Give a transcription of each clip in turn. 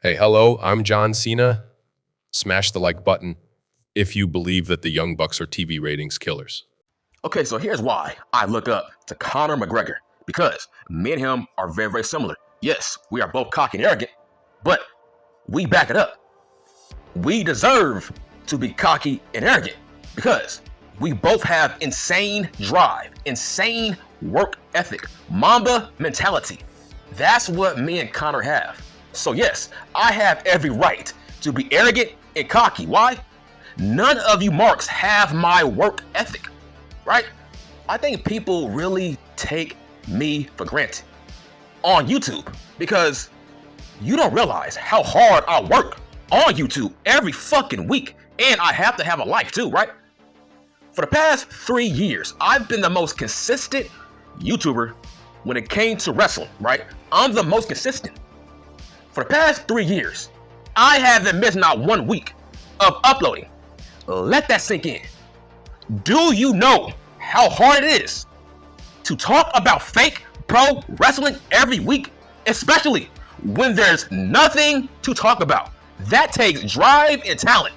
Hey, hello, I'm John Cena. Smash the like button if you believe that the Young Bucks are TV ratings killers. Okay, so here's why I look up to Conor McGregor. Because me and him are very, very similar. Yes, we are both cocky and arrogant, but we back it up. We deserve to be cocky and arrogant because we both have insane drive, insane work ethic, Mamba mentality. That's what me and Conor have. So yes, I have every right to be arrogant and cocky. Why? None of you marks have my work ethic, right? I think people really take me for granted on YouTube because you don't realize how hard I work on YouTube every fucking week. And I have to have a life too, right? For the past 3 years, I've been the most consistent YouTuber when it came to wrestling, right? I'm the most consistent. For the past 3 years, I haven't missed not 1 week of uploading. Let that sink in. Do you know how hard it is to talk about fake pro wrestling every week, especially when there's nothing to talk about? That takes drive and talent.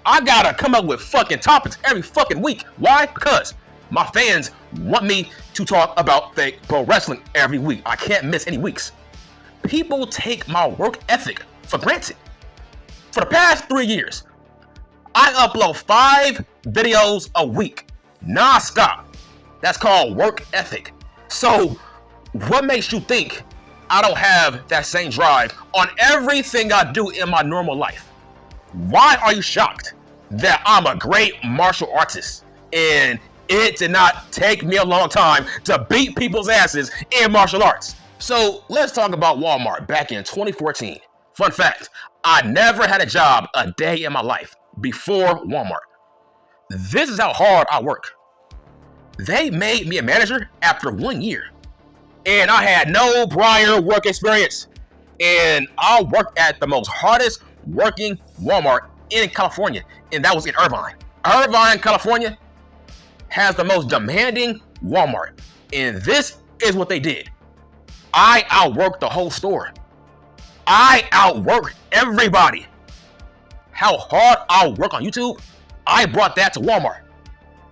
I gotta come up with fucking topics every fucking week. Why? Because my fans want me to talk about fake pro wrestling every week. I can't miss any weeks. People take my work ethic for granted. For the past 3 years, I upload 5 videos a week, non-stop. That's called work ethic. So what makes you think I don't have that same drive on everything I do in my normal life? Why are you shocked that I'm a great martial artist and it did not take me a long time to beat people's asses in martial arts? So let's talk about Walmart back in 2014. Fun fact, I never had a job a day in my life before Walmart. This is how hard I work. They made me a manager after 1 year. And I had no prior work experience. And I worked at the most hardest working Walmart in California. And that was in Irvine. Irvine, California has the most demanding Walmart. And this is what they did. I outworked the whole store. I outworked everybody. How hard I work on YouTube, I brought that to Walmart.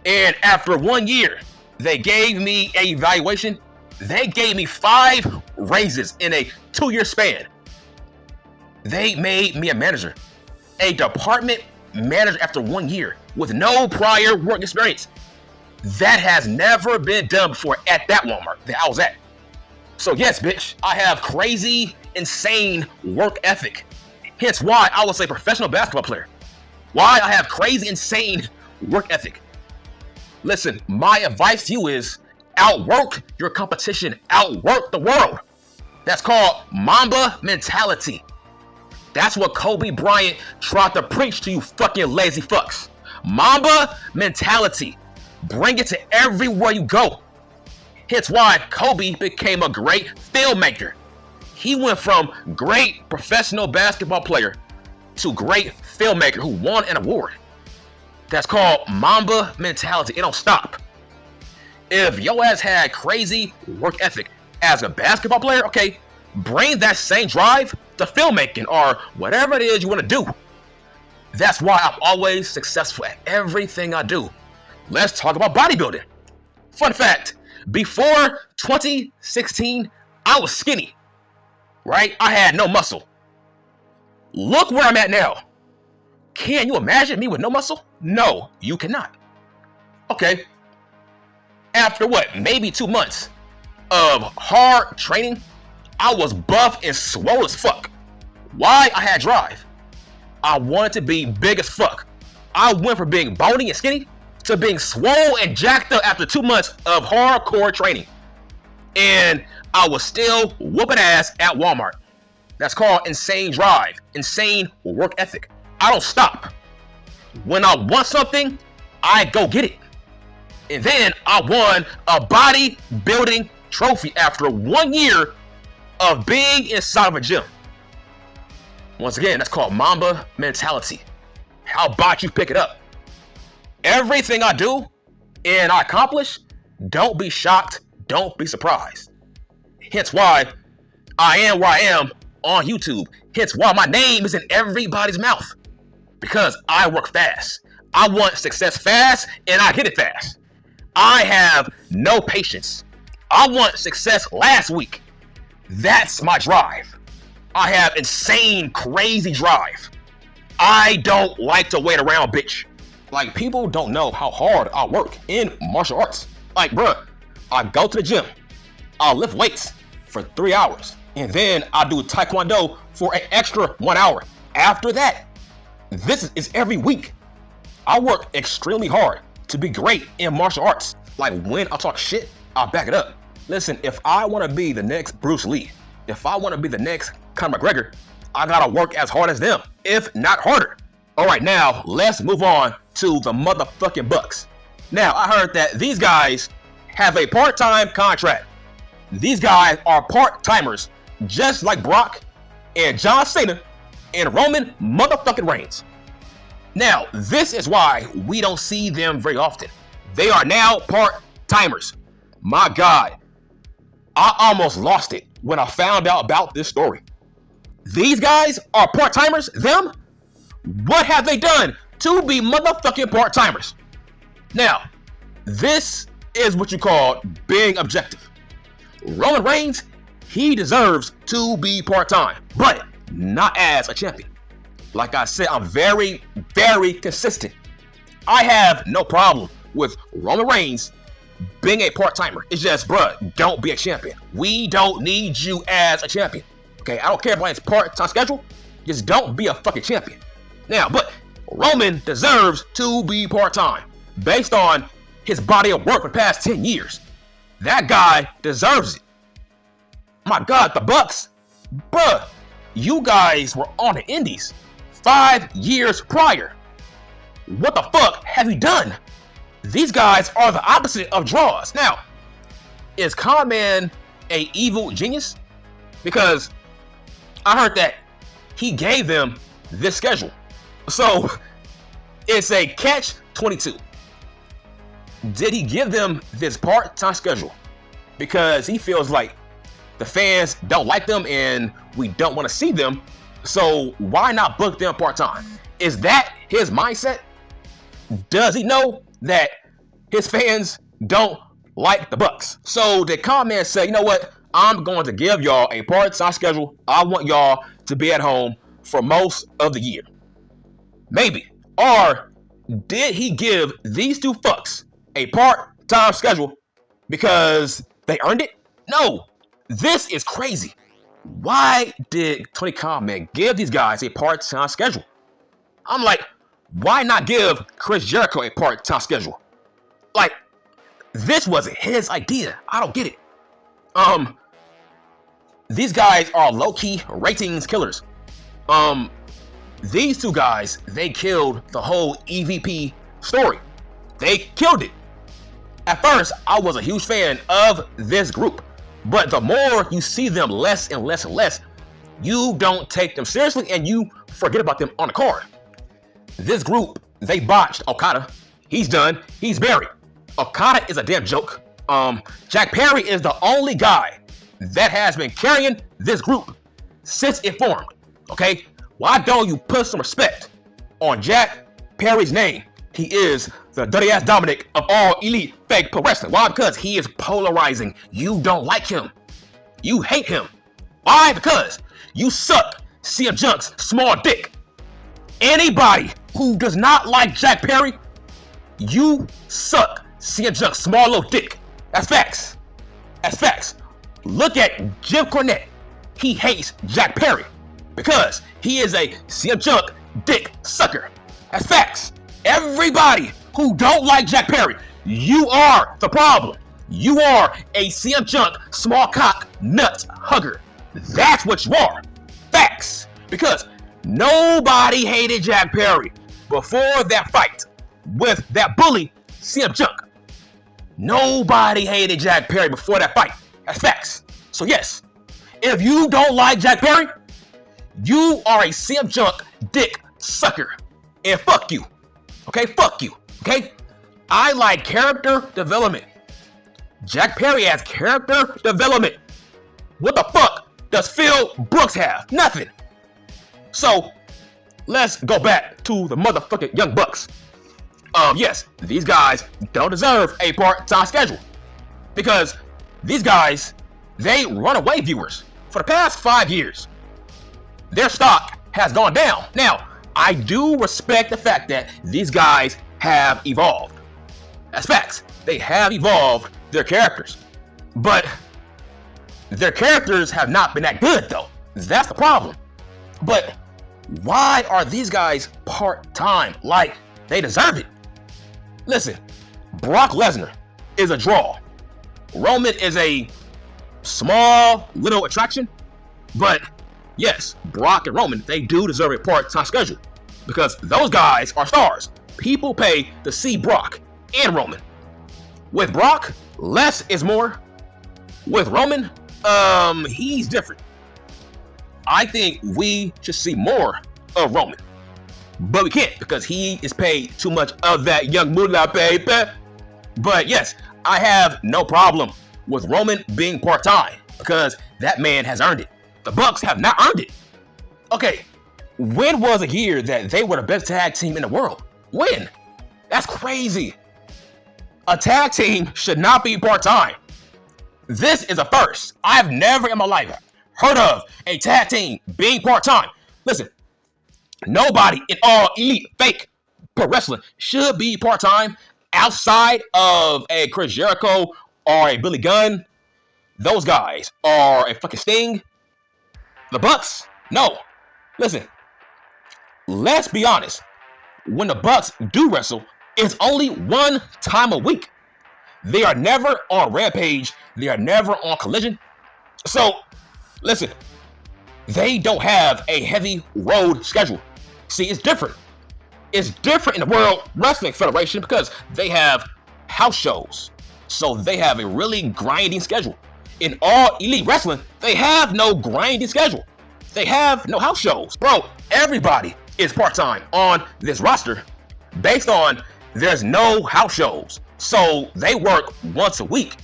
And after 1 year, they gave me an evaluation. They gave me 5 raises in a 2-year span. They made me a manager, a department manager after 1 year with no prior work experience. That has never been done before at that Walmart that I was at. So yes, bitch, I have crazy, insane work ethic. Hence why I was a professional basketball player. Why I have crazy, insane work ethic. Listen, my advice to you is outwork your competition, outwork the world. That's called Mamba mentality. That's what Kobe Bryant tried to preach to you fucking lazy fucks. Mamba mentality. Bring it to everywhere you go. Hence why Kobe became a great filmmaker. He went from great professional basketball player to great filmmaker who won an award. That's called Mamba mentality. It don't stop. If your ass had crazy work ethic as a basketball player, okay, bring that same drive to filmmaking or whatever it is you want to do. That's why I'm always successful at everything I do. Let's talk about bodybuilding. Fun fact, before 2016, I was skinny, right? I had no muscle. Look where I'm at now. Can you imagine me with no muscle? No, you cannot. Okay. After what, maybe 2 months of hard training, I was buff and swole as fuck. Why? I had drive. I wanted to be big as fuck. I went from being bony and skinny to being swole and jacked up after 2 months of hardcore training. And I was still whooping ass at Walmart. That's called insane drive, insane work ethic. I don't stop. When I want something, I go get it. And then I won a bodybuilding trophy after 1 year of being inside of a gym. Once again, that's called Mamba mentality. How about you pick it up? Everything I do and I accomplish, don't be shocked, don't be surprised. Hence why I am where I am on YouTube. Hence why my name is in everybody's mouth. Because I work fast. I want success fast, and I get it fast. I have no patience. I want success last week. That's my drive. I have insane, crazy drive. I don't like to wait around, bitch. Like, people don't know how hard I work in martial arts. Like, bruh, I go to the gym. I'll lift weights for 3 hours. And then I do taekwondo for an extra 1 hour. After that, this is every week. I work extremely hard to be great in martial arts. Like, when I talk shit, I'll back it up. Listen, if I want to be the next Bruce Lee, if I want to be the next Conor McGregor, I gotta work as hard as them, if not harder. All right, now let's move on to the motherfucking Bucks. Now, I heard that these guys have a part-time contract. These guys are part-timers, just like Brock and John Cena and Roman motherfucking Reigns. Now, this is why we don't see them very often. They are now part-timers. My God, I almost lost it when I found out about this story. These guys are part-timers, them? What have they done to be motherfucking part-timers? Now, this is what you call being objective. Roman Reigns, he deserves to be part-time, but not as a champion. Like I said, I'm very, very consistent. I have no problem with Roman Reigns being a part-timer. It's just, bruh, don't be a champion. We don't need you as a champion. Okay, I don't care about his part-time schedule. Just don't be a fucking champion. Now, but Roman deserves to be part-time based on his body of work for the past 10 years. That guy deserves it. My God, the Bucks, bruh, you guys were on the Indies 5 years prior. What the fuck have you done? These guys are the opposite of draws. Now, is Conman a evil genius? Because I heard that he gave them this schedule. So it's a catch-22. Did he give them this part-time schedule because he feels like the fans don't like them and we don't want to see them, so why not book them part-time? Is that his mindset? Does he know that his fans don't like the Bucks? So did Conman say, you know what? I'm going to give y'all a part-time schedule. I want y'all to be at home for most of the year. Maybe. Or did he give these two fucks a part-time schedule because they earned it? No. This is crazy. Why did Tony Khan give these guys a part-time schedule? I'm like, why not give Chris Jericho a part-time schedule? Like, this wasn't his idea. I don't get it. These guys are low-key ratings killers. These two guys, they killed the whole EVP story. They killed it. At first, I was a huge fan of this group, but the more you see them less and less and less, you don't take them seriously and you forget about them on the card. This group, they botched Okada. He's done. He's buried. Okada is a damn joke. Jack Perry is the only guy that has been carrying this group since it formed. Okay? Why don't you put some respect on Jack Perry's name? He is the dirty ass Dominic of all elite fake pro wrestling. Why? Because he is polarizing. You don't like him. You hate him. Why? Because you suck CM Junk's small dick. Anybody who does not like Jack Perry, you suck CM Junk's small little dick. That's facts. That's facts. Look at Jim Cornette. He hates Jack Perry because he is a CM Junk dick sucker. That's facts. Everybody who don't like Jack Perry, you are the problem. You are a CM Junk small cock nut hugger. That's what you are. Facts. Because nobody hated Jack Perry before that fight with that bully CM Junk. Nobody hated Jack Perry before that fight. That's facts. So yes, if you don't like Jack Perry, you are a CM Junk dick sucker. And fuck you. Okay, fuck you. Okay? I like character development. Jack Perry has character development. What the fuck does Phil Brooks have? Nothing. So let's go back to the motherfucking Young Bucks. Yes, these guys don't deserve a part-time schedule because these guys, they run away viewers for the past 5 years. Their stock has gone down. Now, I do respect the fact that these guys have evolved. That's facts. They have evolved their characters. But their characters have not been that good, though. That's the problem. But why are these guys part-time? Like, they deserve it. Listen, Brock Lesnar is a draw. Roman is a small little attraction. But yes, Brock and Roman, they do deserve a part-time schedule because those guys are stars. People pay to see Brock and Roman. With Brock, less is more. With Roman, he's different. I think we should see more of Roman. But we can't because he is paid too much of that young moolah, baby. But yes, I have no problem with Roman being part-time because that man has earned it. The Bucks have not earned it. Okay, when was a year that they were the best tag team in the world? When? That's crazy. A tag team should not be part-time. This is a first. I've never in my life heard of a tag team being part-time. Listen, nobody in all elite fake pro wrestling should be part-time outside of a Chris Jericho or a Billy Gunn. Those guys are a fucking Sting. The Bucks, no. Listen, let's be honest. When the Bucks do wrestle, it's only one time a week. They are never on Rampage. They are never on Collision. So, listen, they don't have a heavy road schedule. See, it's different. It's different in the World Wrestling Federation because they have house shows. So they have a really grinding schedule. In all elite wrestling, they have no grinding schedule. They have no house shows. Bro, everybody is part-time on this roster based on there's no house shows. So they work once a week.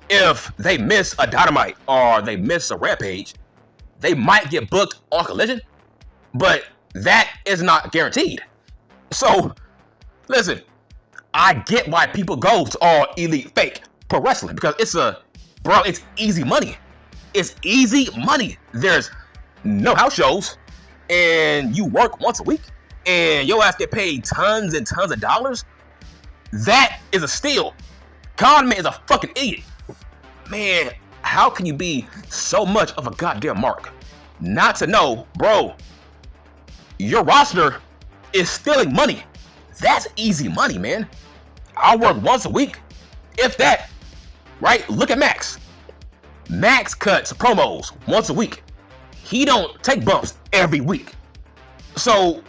If they miss a Dynamite or they miss a Rampage, they might get booked on Collision, but that is not guaranteed. So, listen, I get why people go to all elite fake pro wrestling because it's easy money. It's easy money. There's no house shows and you work once a week and your ass get paid tons and tons of dollars. That is a steal. Conman is a fucking idiot. Man, how can you be so much of a goddamn mark? Not to know, bro, your roster is stealing money. That's easy money, man. I work once a week, if that, right? Look at Max. Max cuts promos once a week. He don't take bumps every week. So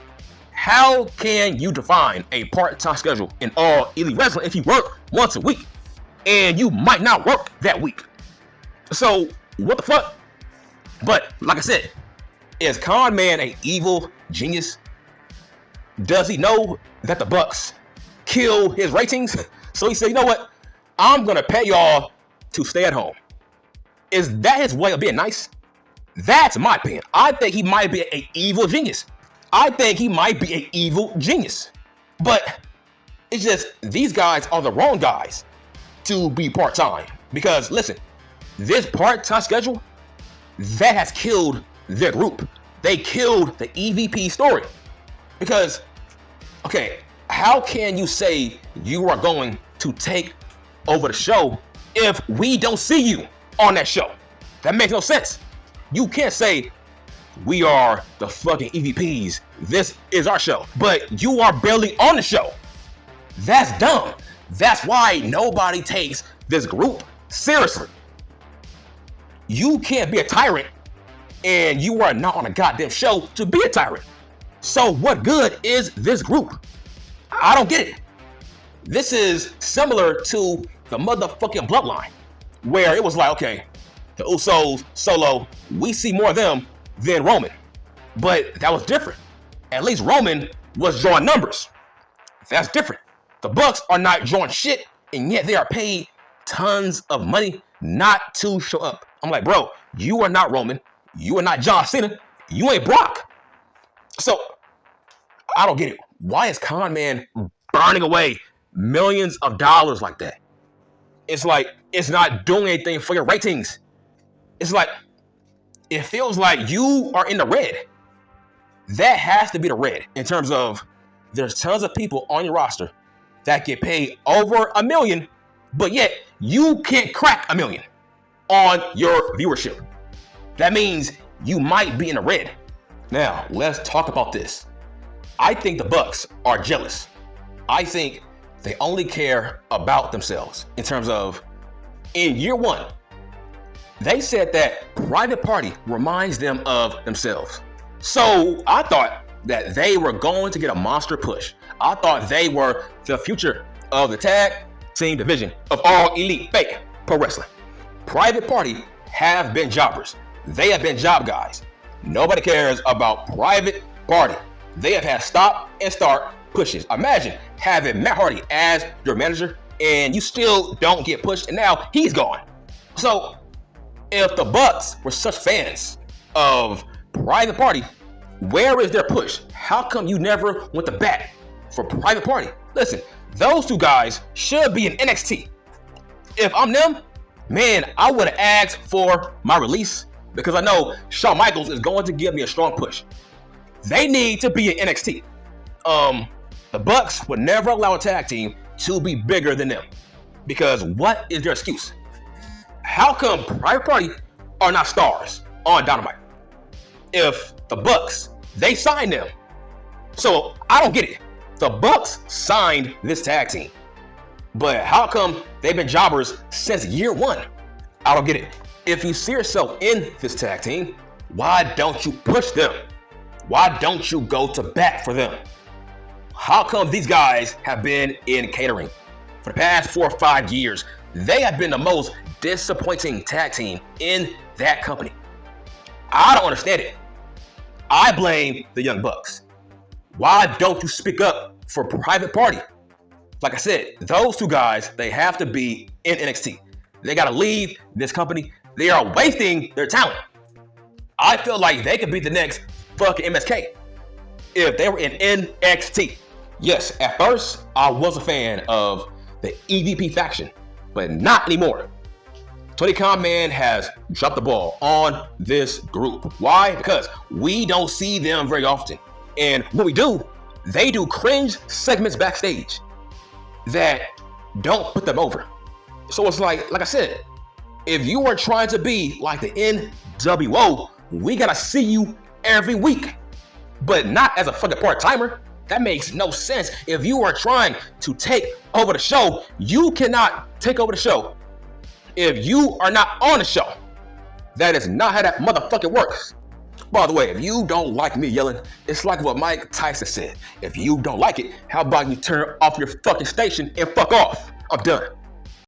how can you define a part-time schedule in all elite wrestling if you work once a week and you might not work that week? So what the fuck? But like I said, is Conman an evil genius? Does he know that the Bucks kill his ratings? So he said, you know what? I'm gonna pay y'all to stay at home. Is that his way of being nice? That's my opinion. I think he might be an evil genius. But it's just these guys are the wrong guys to be part-time. Because listen, this part-time schedule, that has killed their group. They killed the EVP story. Because, okay, how can you say you are going to take over the show if we don't see you on that show? That makes no sense. You can't say we are the fucking EVPs. This is our show, but you are barely on the show. That's dumb. That's why nobody takes this group seriously. You can't be a tyrant and you are not on a goddamn show to be a tyrant. So what good is this group? I don't get it. This is similar to the motherfucking Bloodline, where it was like, okay, the Usos, Solo, we see more of them than Roman. But that was different. At least Roman was drawing numbers. That's different. The Bucks are not drawing shit, and yet they are paid tons of money not to show up. I'm like, bro, You are not Roman. You are not John Cena. You ain't Brock. So I don't get it. Why is con man burning away millions of dollars like that? It's like it's not doing anything for your ratings. It's like it feels like you are in the red. That has to be the red in terms of there's tons of people on your roster that get paid over $1 million, but yet you can't crack $1 million on your viewership. That means you might be in the red. Now, let's talk about this. I think the Bucks are jealous. I think they only care about themselves in terms of in year one, they said that Private Party reminds them of themselves. So I thought that they were going to get a monster push. I thought they were the future of the tag team division of All Elite fake pro wrestling. Private Party have been jobbers. They have been job guys. Nobody cares about Private Party. They have had stop and start pushes. Imagine having Matt Hardy as your manager and you still don't get pushed and now he's gone. So if the Bucks were such fans of Private Party, where is their push? How come you never went to bat for Private Party? Listen, those two guys should be in NXT. If I'm them, man, I would have asked for my release because I know Shawn Michaels is going to give me a strong push. They need to be in NXT. The Bucks would never allow a tag team to be bigger than them because what is their excuse? How come Private Party are not stars on Dynamite? If the Bucks, they signed them. So I don't get it. The Bucks signed this tag team. But how come they've been jobbers since year one? I don't get it. If you see yourself in this tag team, why don't you push them? Why don't you go to bat for them? How come these guys have been in catering for the past 4 or 5 years? They have been the most disappointing tag team in that company. I don't understand it. I blame the Young Bucks. Why don't you speak up for Private Party? Like I said, those two guys, they have to be in NXT. They got to leave this company. They are wasting their talent. I feel like they could be the next fucking MSK if they were in NXT. Yes, at first, I was a fan of the EVP faction, but not anymore. Tony Khan Man has dropped the ball on this group. Why? Because we don't see them very often. And when we do, they do cringe segments backstage that don't put them over. So it's like I said, if you are trying to be like the NWO, we gotta see you every week, but not as a fucking part-timer. That makes no sense. If you are trying to take over the show, you cannot take over the show if you are not on the show. That is not how that motherfucker works. By the way, if you don't like me yelling, it's like what Mike Tyson said. If you don't like it, how about you turn off your fucking station and fuck off? I'm done.